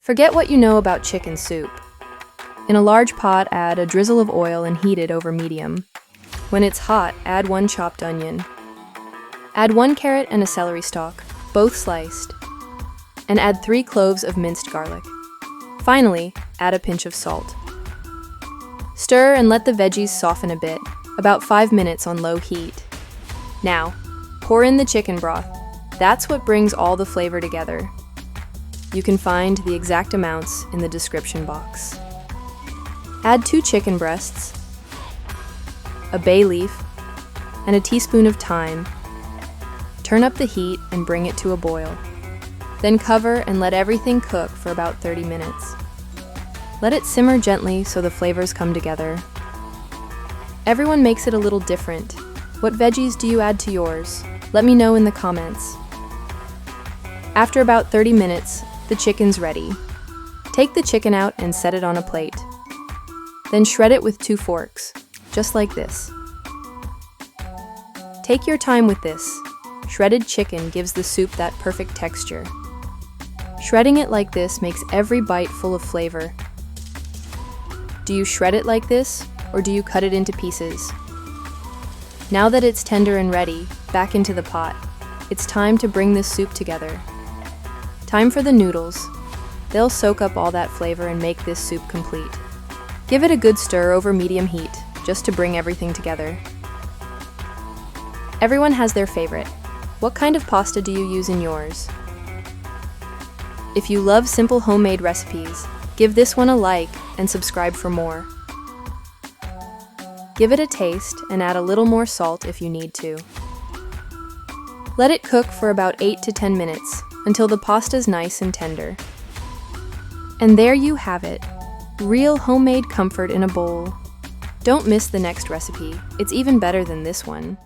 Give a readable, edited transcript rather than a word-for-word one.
Forget what you know about chicken soup. In a large pot, add a drizzle of oil and heat it over medium. When it's hot, add 1 chopped onion. Add 1 carrot and a celery stalk, both sliced. And add 3 cloves of minced garlic. Finally, add a pinch of salt. Stir and let the veggies soften a bit, about 5 minutes on low heat. Now, pour in the chicken broth. That's what brings all the flavor together. You can find the exact amounts in the description box. Add 2 chicken breasts, a bay leaf, and a teaspoon of thyme. Turn up the heat and bring it to a boil. Then cover and let everything cook for about 30 minutes. Let it simmer gently so the flavors come together. Everyone makes it a little different. What veggies do you add to yours? Let me know in the comments. After about 30 minutes, the chicken's ready. Take the chicken out and set it on a plate. Then shred it with 2 forks, just like this. Take your time with this. Shredded chicken gives the soup that perfect texture. Shredding it like this makes every bite full of flavor. Do you shred it like this, or do you cut it into pieces? Now that it's tender and ready, back into the pot. It's time to bring this soup together. Time for the noodles. They'll soak up all that flavor and make this soup complete. Give it a good stir over medium heat, just to bring everything together. Everyone has their favorite. What kind of pasta do you use in yours? If you love simple homemade recipes, give this one a like and subscribe for more. Give it a taste and add a little more salt if you need to. Let it cook for about 8 to 10 minutes until the pasta's nice and tender. And there you have it, real homemade comfort in a bowl. Don't miss the next recipe, it's even better than this one.